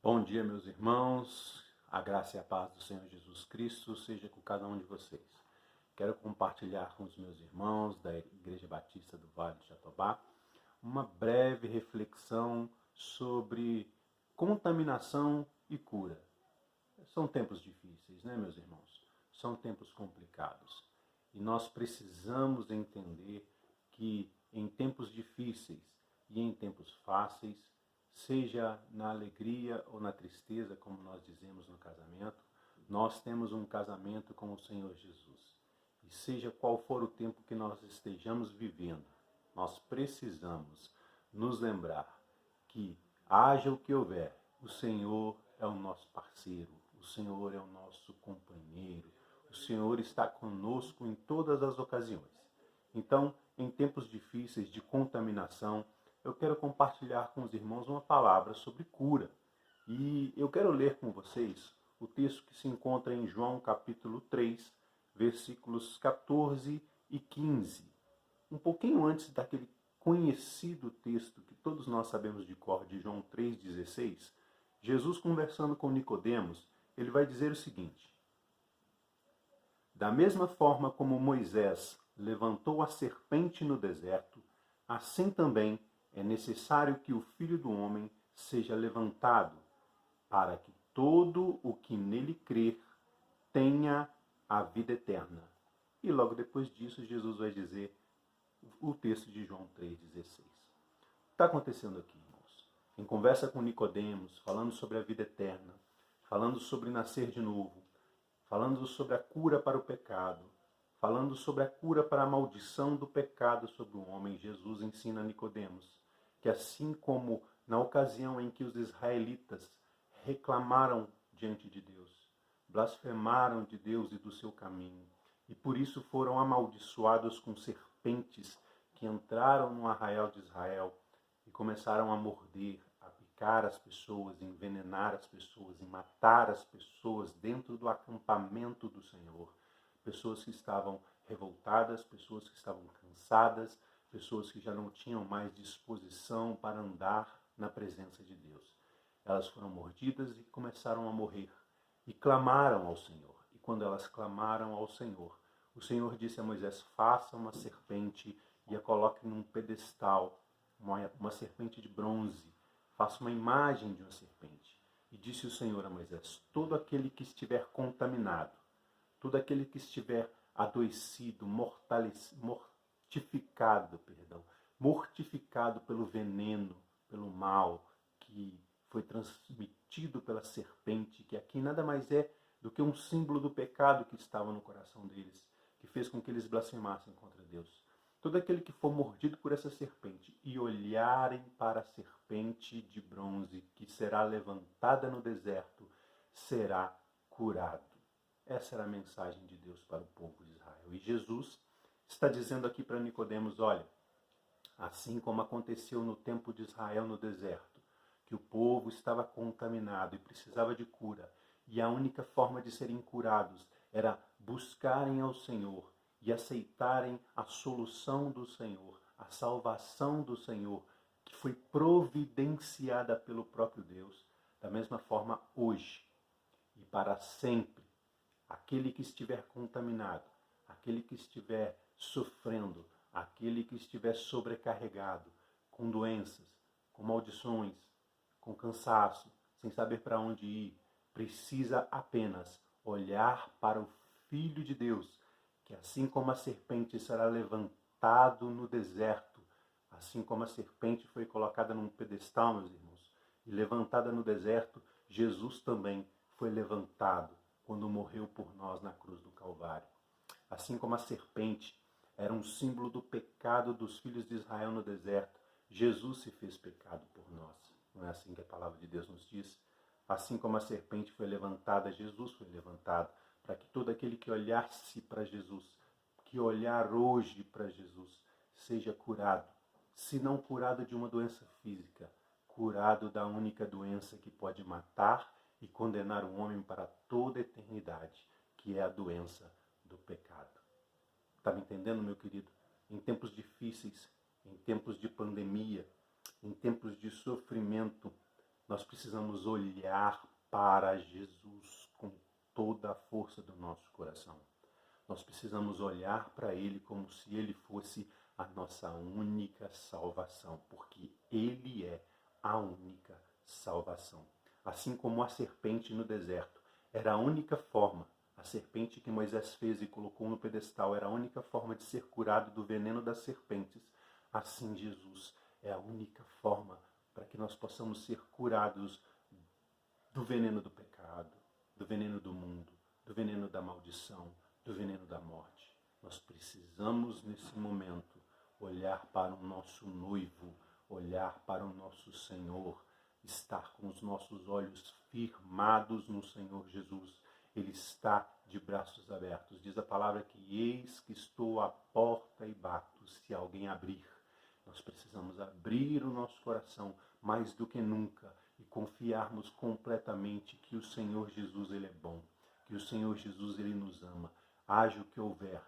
Bom dia, meus irmãos. A graça e a paz do Senhor Jesus Cristo seja com cada um de vocês. Quero compartilhar com os meus irmãos da Igreja Batista do Vale de Jatobá uma breve reflexão sobre contaminação e cura. São tempos difíceis, né, meus irmãos? São tempos complicados. E nós precisamos entender que em tempos difíceis e em tempos fáceis, seja na alegria ou na tristeza, como nós dizemos no casamento, nós temos um casamento com o Senhor Jesus. E seja qual for o tempo que nós estejamos vivendo, nós precisamos nos lembrar que, haja o que houver, o Senhor é o nosso parceiro, o Senhor é o nosso companheiro, o Senhor está conosco em todas as ocasiões. Então, em tempos difíceis de contaminação, eu quero compartilhar com os irmãos uma palavra sobre cura. E eu quero ler com vocês o texto que se encontra em João capítulo 3, versículos 14 e 15. Um pouquinho antes daquele conhecido texto que todos nós sabemos de cor, de João 3,16, Jesus, conversando com Nicodemos, ele vai dizer o seguinte: da mesma forma como Moisés levantou a serpente no deserto, assim também é necessário que o Filho do Homem seja levantado, para que todo o que nele crer tenha a vida eterna. E logo depois disso, Jesus vai dizer o texto de João 3,16. O que está acontecendo aqui, irmãos? Em conversa com Nicodemos, falando sobre a vida eterna, falando sobre nascer de novo, falando sobre a cura para o pecado, falando sobre a cura para a maldição do pecado sobre o homem, Jesus ensina a Nicodemos que assim como na ocasião em que os israelitas reclamaram diante de Deus, blasfemaram de Deus e do seu caminho, e por isso foram amaldiçoados com serpentes que entraram no arraial de Israel e começaram a morder, a picar as pessoas, envenenar as pessoas e matar as pessoas dentro do acampamento do Senhor. Pessoas que estavam revoltadas, pessoas que estavam cansadas, pessoas que já não tinham mais disposição para andar na presença de Deus. Elas foram mordidas e começaram a morrer e clamaram ao Senhor. E quando elas clamaram ao Senhor, o Senhor disse a Moisés: faça uma serpente e a coloque num pedestal, uma serpente de bronze. Faça uma imagem de uma serpente. E disse o Senhor a Moisés: todo aquele que estiver contaminado, todo aquele que estiver adoecido, mortificado pelo veneno, pelo mal que foi transmitido pela serpente, que aqui nada mais é do que um símbolo do pecado que estava no coração deles, que fez com que eles blasfemassem contra Deus. Todo aquele que for mordido por essa serpente e olharem para a serpente de bronze que será levantada no deserto, será curado. Essa era a mensagem de Deus para o povo de Israel. E Jesus está dizendo aqui para Nicodemos: olha, assim como aconteceu no tempo de Israel no deserto, que o povo estava contaminado e precisava de cura, e a única forma de serem curados era buscarem ao Senhor e aceitarem a solução do Senhor, a salvação do Senhor, que foi providenciada pelo próprio Deus. Da mesma forma, hoje e para sempre, aquele que estiver contaminado, aquele que estiver sofrendo, aquele que estiver sobrecarregado, com doenças, com maldições, com cansaço, sem saber para onde ir, precisa apenas olhar para o Filho de Deus, que assim como a serpente será levantado no deserto, assim como a serpente foi colocada num pedestal, meus irmãos, e levantada no deserto, Jesus também foi levantado quando morreu por nós na cruz do Calvário. Assim como a serpente era um símbolo do pecado dos filhos de Israel no deserto, Jesus se fez pecado por nós. Não é assim que a palavra de Deus nos diz? Assim como a serpente foi levantada, Jesus foi levantado, para que todo aquele que olhasse para Jesus, que olhar hoje para Jesus, seja curado. Se não curado de uma doença física, curado da única doença que pode matar e condenar o homem para toda a eternidade, que é a doença do pecado. Está me entendendo, meu querido? Em tempos difíceis, em tempos de pandemia, em tempos de sofrimento, Nós precisamos olhar para Jesus com toda a força do nosso coração. Nós precisamos olhar para Ele como se Ele fosse a nossa única salvação, porque Ele é a única salvação. Assim como a serpente no deserto era a única forma, a serpente que Moisés fez e colocou no pedestal era a única forma de ser curado do veneno das serpentes, assim Jesus é a única forma para que nós possamos ser curados do veneno do pecado, do veneno do mundo, do veneno da maldição, do veneno da morte. Nós precisamos, nesse momento, olhar para o nosso noivo, olhar para o nosso Senhor, estar com os nossos olhos firmados no Senhor Jesus. Ele está de braços abertos. Diz a palavra que eis que estou à porta e bato, se alguém abrir. Nós precisamos abrir o nosso coração mais do que nunca e confiarmos completamente que o Senhor Jesus ele é bom, que o Senhor Jesus ele nos ama. Haja o que houver,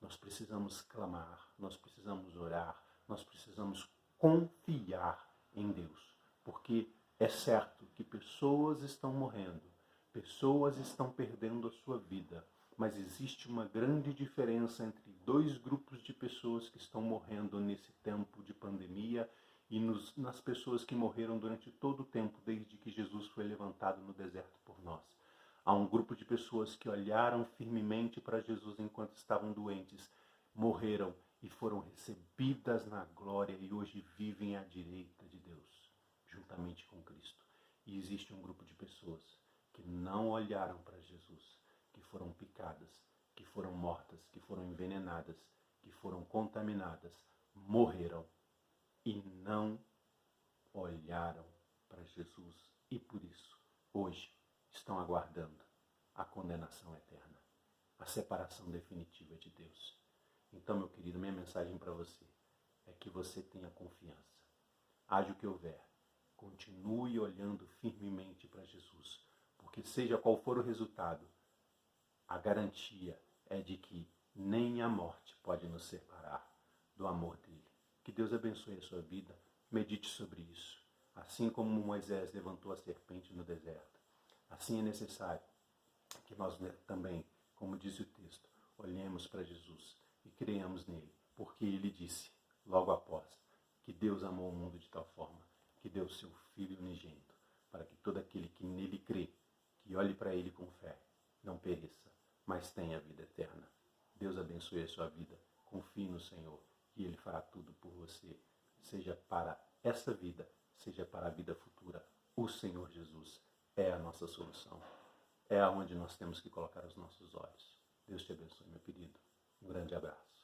nós precisamos clamar, nós precisamos orar, nós precisamos confiar em Deus, porque é certo que pessoas estão morrendo, pessoas estão perdendo a sua vida, mas existe uma grande diferença entre dois grupos de pessoas que estão morrendo nesse tempo de pandemia e nas pessoas que morreram durante todo o tempo, desde que Jesus foi levantado no deserto por nós. Há um grupo de pessoas que olharam firmemente para Jesus enquanto estavam doentes, morreram e foram recebidas na glória e hoje vivem à direita de Deus, juntamente com Cristo. E existe um grupo de pessoas que não olharam para Jesus, que foram picadas, que foram mortas, que foram envenenadas, que foram contaminadas, morreram e não olharam para Jesus. E por isso, hoje, estão aguardando a condenação eterna, a separação definitiva de Deus. Então, meu querido, minha mensagem para você é que você tenha confiança. Haja o que houver, continue olhando firmemente para Jesus, porque seja qual for o resultado, a garantia é de que nem a morte pode nos separar do amor dele. Que Deus abençoe a sua vida, medite sobre isso. Assim como Moisés levantou a serpente no deserto, assim é necessário que nós também, como diz o texto, olhemos para Jesus e creiamos nele, porque ele disse, logo após, que Deus amou o mundo de tal forma que deu seu Filho unigênito, para que todo aquele que nele crê, que olhe para ele com fé, não pereça, mas tenha a vida eterna. Deus abençoe a sua vida, confie no Senhor e ele fará tudo por você, seja para essa vida, seja para a vida futura. O Senhor Jesus é a nossa solução. É aonde nós temos que colocar os nossos olhos. Deus te abençoe, meu querido. Um grande abraço.